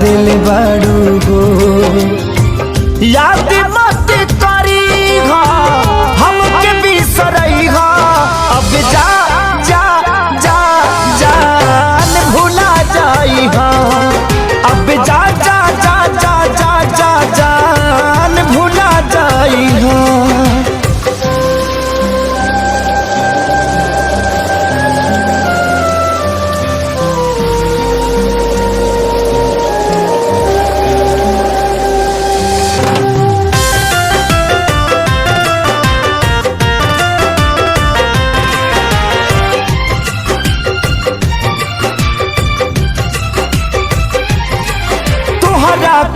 दिल बड़ू हो। याद मत करी हमके बिसरई अब जा जा जा जान भुला जाई अब जा जा जा जा जा जा जान भुला जाई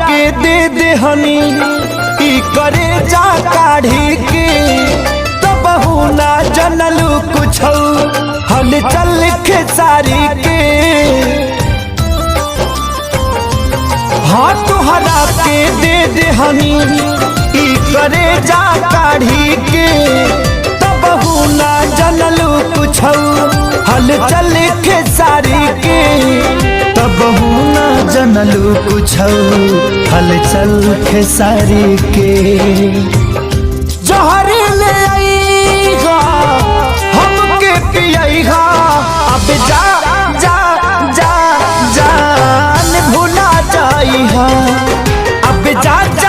के दे दे हनी ई करे जा काढ़ी के तब ना जनलू कुछ हल चल खेसारी के। हाँ तुहरा के दे दे हनी ई करे जा काढ़ी के तब ना जनलू कुछ हल चल खेसारी के तब ना जनलू कुछ हलचल खेसारी के। जहर ले आईगा हमके पियाईगा अब जा जा जा जान भुला जाईहा अब जा जा